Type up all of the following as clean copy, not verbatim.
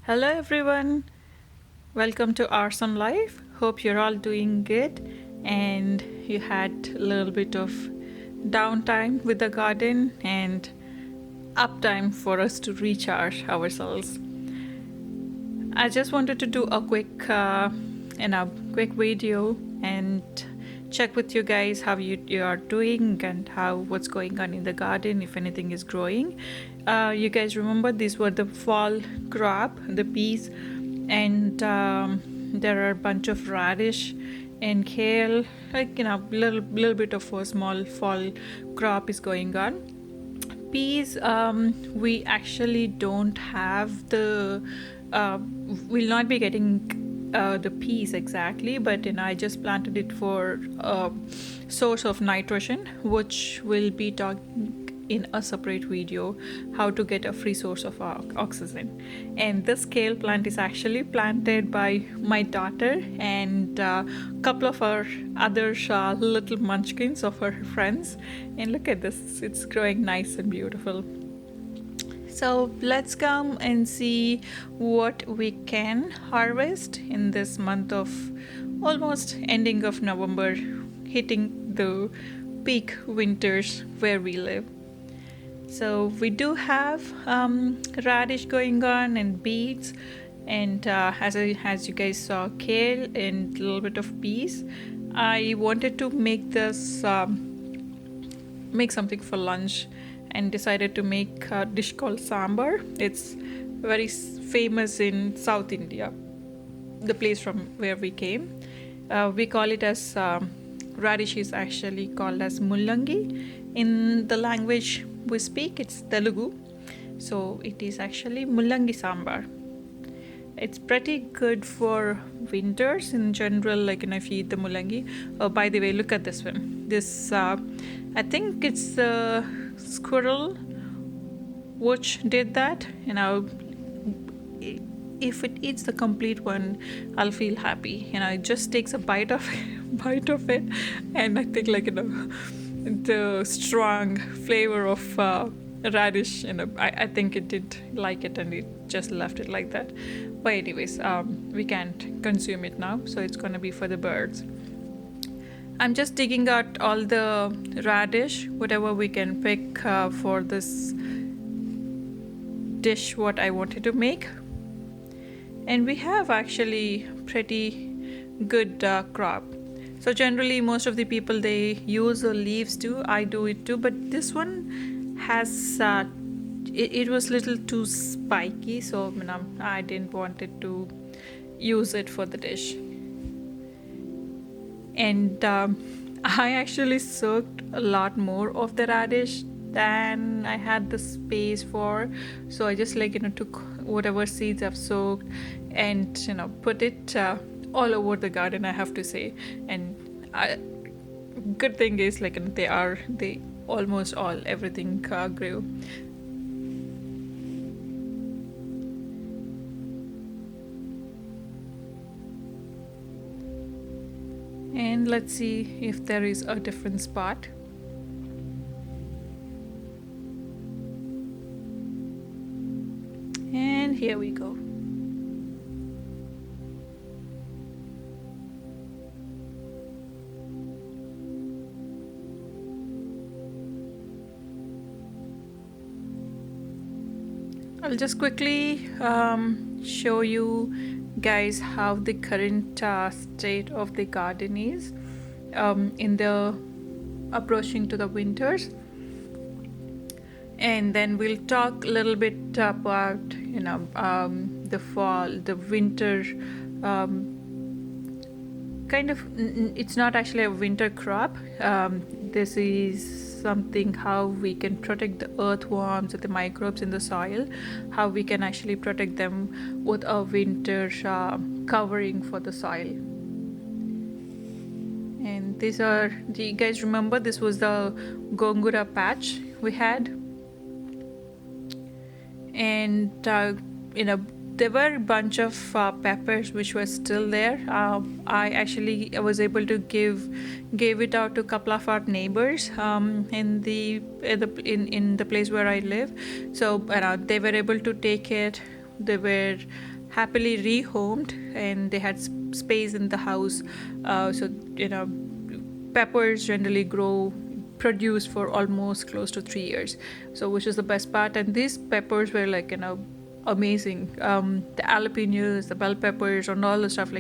Hello everyone, welcome to rsumlife. Hope you're all doing good and you had a little bit of downtime with the garden and uptime for us to recharge ourselves. I just wanted to do a quick video and check with you guys how you are doing and how what's going on in the garden, if anything is growing. You guys remember these were the fall crop, the peas, and there are a bunch of radish and kale, little bit of a small fall crop is going on. Peas, we actually don't have the we'll not be getting the peas exactly, but I just planted it for a source of nitrogen, which will be talking in a separate video how to get a free source of oxygen. And this kale plant is actually planted by my daughter and a couple of our other little munchkins of her friends. And look at this, it's growing nice and beautiful. So let's come and see what we can harvest in this month of almost ending of November, hitting the peak winters where we live. So we do have radish going on and beets, and as you guys saw, kale and a little bit of peas. I wanted to make this make something for lunch and decided to make a dish called sambar. It's very famous in South India, the place from where we came. We call it as radish is actually called as mullangi. In the language we speak, it's Telugu. So it is actually mullangi sambar. It's pretty good for winters in general, like if you eat the mullangi. Oh, by the way, look at this one. This, I think it's a squirrel which did that. If it eats the complete one, I'll feel happy. It just takes a bite of it, and I think the strong flavor of radish, I think it did like it and it just left it like that. But anyways, we can't consume it now, so it's gonna be for the birds. I'm just digging out all the radish, whatever we can pick for this dish what I wanted to make. And we have actually pretty good crop. So generally most of the people, they use the leaves too. I do it too, but this one has it was a little too spiky, so I didn't want it to use it for the dish. And I actually soaked a lot more of the radish than I had the space for, so I just took whatever seeds I've soaked and put it all over the garden, I have to say. And good thing is they almost all everything grew. And let's see if there is a different spot. And here we go. I'll just quickly show you guys how the current state of the garden is in the approaching to the winters, and then we'll talk a little bit about the fall, the winter. It's not actually a winter crop. This is something how we can protect the earthworms or the microbes in the soil, how we can actually protect them with a winter covering for the soil. And these are, do you guys remember, this was the gongura patch we had, and there were a bunch of peppers which were still there. I was able to gave it out to a couple of our neighbors in the place where I live. So they were able to take it. They were happily rehomed, and they had space in the house. So peppers generally produce for almost close to 3 years, so which is the best part. And these peppers were like amazing. The jalapenos, the bell peppers, and all the stuff,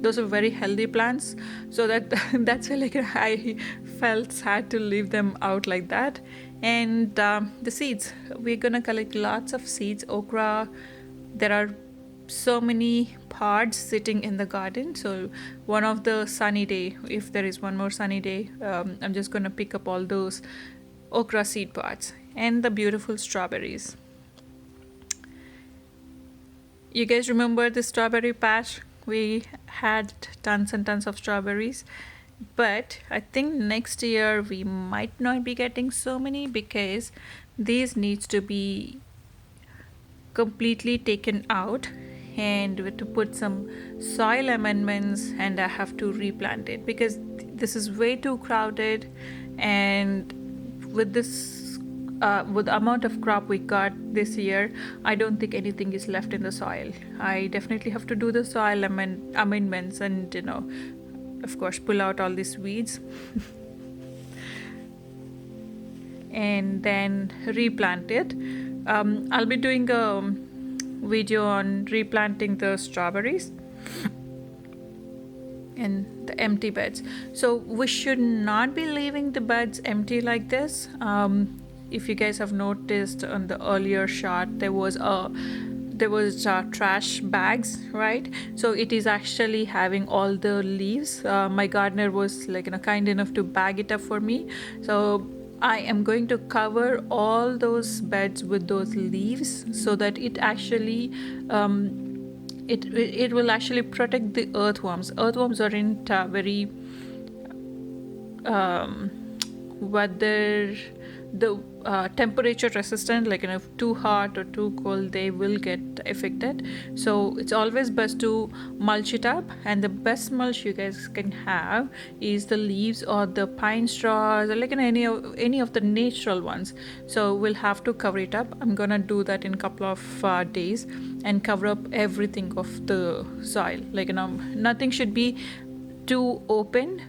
those are very healthy plants. So that that's why I felt sad to leave them out like that. And the seeds, we're gonna collect lots of seeds. Okra, there are so many pods sitting in the garden. So one of the sunny day, if there is one more sunny day, I'm just gonna pick up all those okra seed pods. And the beautiful strawberries. You guys remember the strawberry patch? We had tons and tons of strawberries, but I think next year we might not be getting so many because these needs to be completely taken out, and we have to put some soil amendments, and I have to replant it because this is way too crowded. And with with the amount of crop we got this year, I don't think anything is left in the soil. I definitely have to do the soil amendments, and of course pull out all these weeds and then replant it. I'll be doing a video on replanting the strawberries and the empty beds. So we should not be leaving the beds empty like this. If you guys have noticed on the earlier shot, there was trash bags, right? So it is actually having all the leaves. My gardener was kind enough to bag it up for me. So I am going to cover all those beds with those leaves so that it actually it will actually protect the earthworms. Earthworms aren't very whether the temperature resistant, if too hot or too cold, they will get affected. So it's always best to mulch it up, and the best mulch you guys can have is the leaves or the pine straws, or any of the natural ones. So we'll have to cover it up. I'm gonna do that in a couple of days and cover up everything of the soil. Nothing should be too open,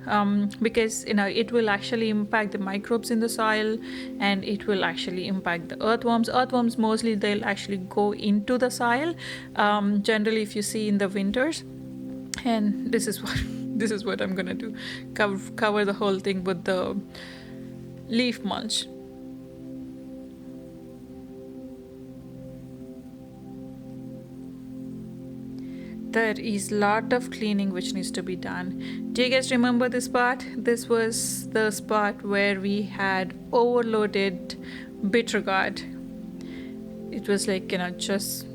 because it will actually impact the microbes in the soil, and it will actually impact the earthworms. Mostly they'll actually go into the soil, generally if you see in the winters. And this is what this is what I'm gonna do, cover the whole thing with the leaf mulch. There is lot of cleaning which needs to be done. Do you guys remember this spot? This was the spot where we had overloaded bitter gourd. It was just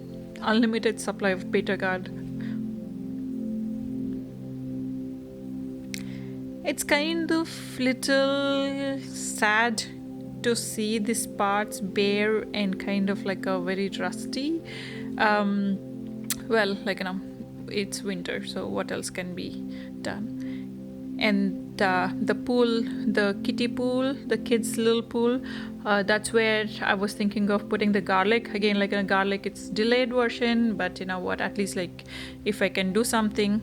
unlimited supply of bitter gourd. It's kind of little sad to see these parts bare and kind of a very rusty. Well, it's winter, so what else can be done? And the pool, the kiddie pool, the kids' little pool, that's where I was thinking of putting the garlic. Again, garlic, it's delayed version, but you know what, at least if I can do something,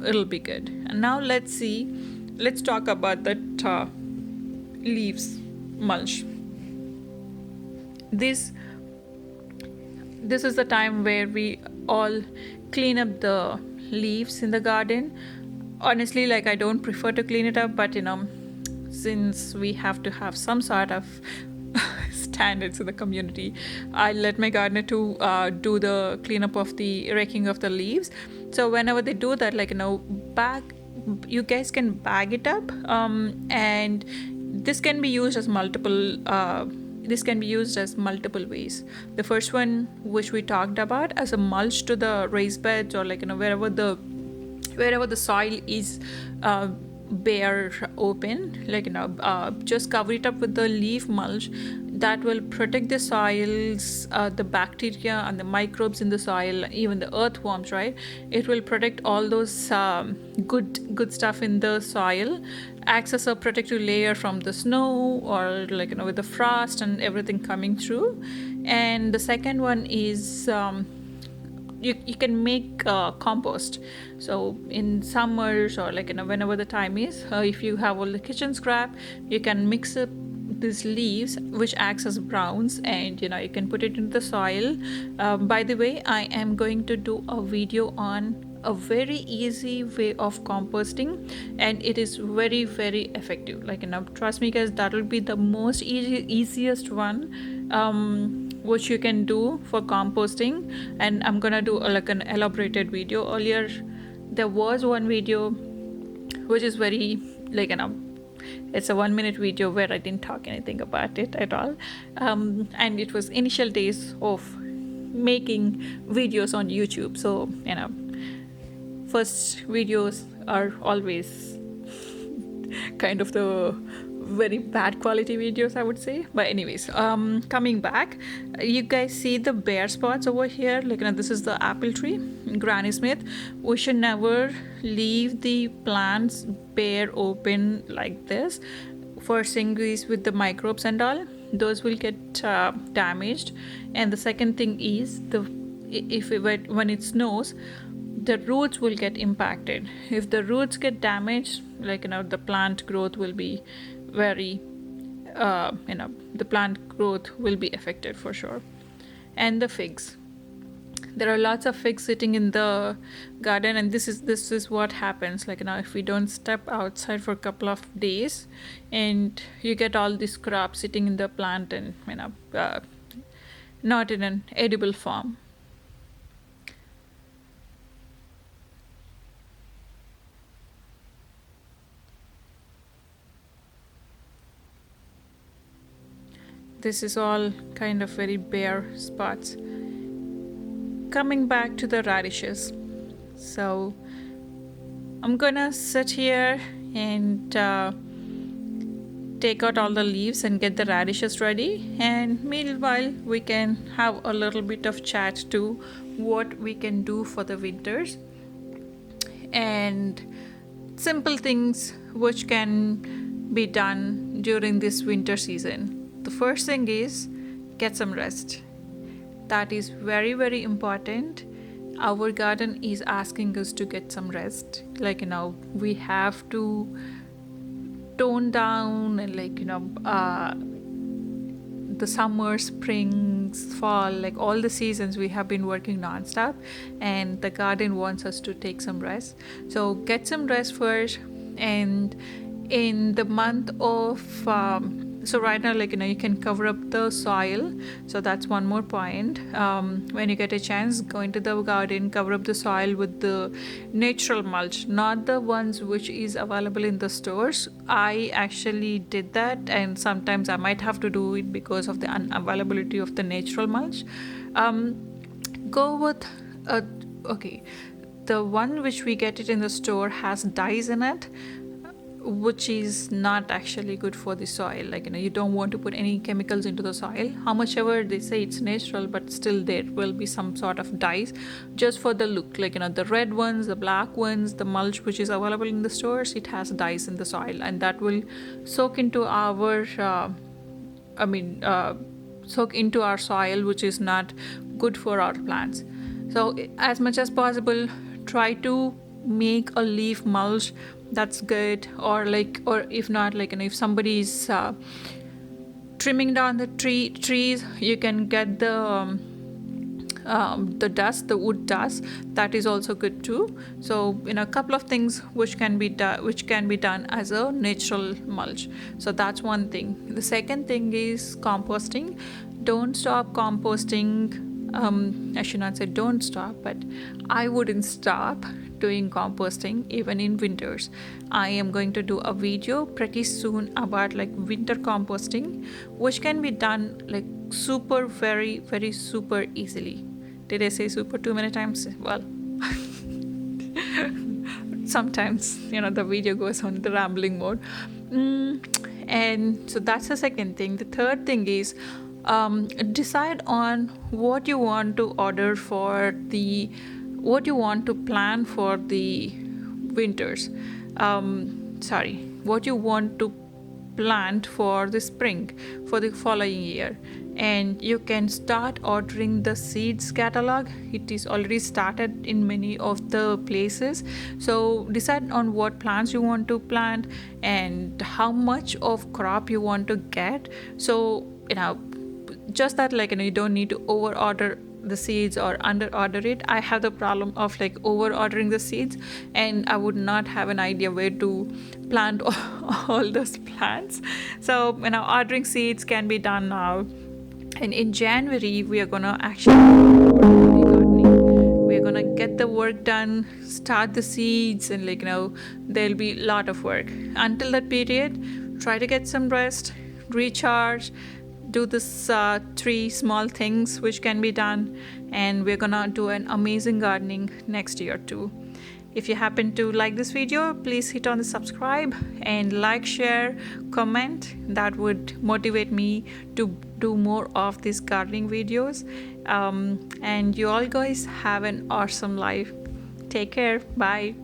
it'll be good. And now let's talk about the leaves mulch. This is the time where we all clean up the leaves in the garden. Honestly, I don't prefer to clean it up, but since we have to have some sort of standards in the community, I let my gardener to do the cleanup of the raking of the leaves. So whenever they do that, you guys can bag it up, and this can be used as multiple ways. The first one, which we talked about, as a mulch to the raised beds, or wherever the soil is bare open, just cover it up with the leaf mulch. That will protect the soils, the bacteria and the microbes in the soil, even the earthworms, right? It will protect all those good stuff in the soil, acts as a protective layer from the snow, or with the frost and everything coming through. And the second one is you can make compost. So in summers, or like, whenever the time is, if you have all the kitchen scrap, you can mix up these leaves which acts as browns, and you can put it into the soil. By the way, I am going to do a video on a very easy way of composting, and it is very very effective. Like, trust me guys, that will be the most easiest one which you can do for composting. And I'm gonna do like an elaborated video. Earlier there was one video which is very, like, it's a 1 minute video where I didn't talk anything about it at all. And it was initial days of making videos on YouTube. So first videos are always kind of the very bad quality videos, I would say. But anyways, coming back, you guys see the bare spots over here. Like, this is the apple tree, Granny Smith. We should never leave the plants bare open like this. First thing is with the microbes and all, those will get damaged. And the second thing is when it snows, the roots will get impacted. If the roots get damaged, like, the plant growth will be very the plant growth will be affected for sure. And the figs, there are lots of figs sitting in the garden, and this is what happens. Like, if we don't step outside for a couple of days, and you get all this crop sitting in the plant, and not in an edible form. This is all kind of very bare spots. Coming back to the radishes, so I'm gonna sit here and take out all the leaves and get the radishes ready, and meanwhile we can have a little bit of chat to what we can do for the winters and simple things which can be done during this winter season. The first thing is get some rest. That is very very important. Our garden is asking us to get some rest. Like, we have to tone down, and like, the summer, spring, fall, like all the seasons we have been working non-stop, and the garden wants us to take some rest. So get some rest first. And in the month of so right now, like, you can cover up the soil. So that's one more point. When you get a chance, go into the garden, cover up the soil with the natural mulch, not the ones which is available in the stores. I actually did that, and sometimes I might have to do it because of the unavailability of the natural mulch. Go with the one which we get it in the store has dyes in it, which is not actually good for the soil. Like, you don't want to put any chemicals into the soil. How much ever they say it's natural, but still there will be some sort of dyes just for the look. Like, the red ones, the black ones, the mulch which is available in the stores, it has dyes in the soil, and that will soak into our soak into our soil, which is not good for our plants. So as much as possible, try to make a leaf mulch. That's good. Or if not, like, if somebody is trimming down the trees, you can get the dust, the wood dust. That is also good too. So a couple of things which can be done as a natural mulch. So that's one thing. The second thing is composting. Don't stop composting. I should not say don't stop, but I wouldn't stop doing composting even in winters. I am going to do a video pretty soon about like winter composting, which can be done like super very very super easily. Did I say super too many times? Well, sometimes the video goes on the rambling mode. And so that's the second thing. The third thing is decide on what you want to order for what you want to plan for the winters. What you want to plant for the spring for the following year. And you can start ordering the seeds catalog. It is already started in many of the places. So decide on what plants you want to plant and how much of crop you want to get. So just that, you don't need to over order the seeds or under order it. I have the problem of over ordering the seeds, and I would not have an idea where to plant all those plants. So ordering seeds can be done now. And in January, we are gonna actually do gardening. We're gonna get the work done, start the seeds, and there'll be a lot of work. Until that period, try to get some rest, recharge, do this 3 small things which can be done, and we're gonna do an amazing gardening next year too. If you happen to like this video, please hit on the subscribe and like, share, comment. That would motivate me to do more of these gardening videos. And you all guys have an awesome life. Take care. Bye.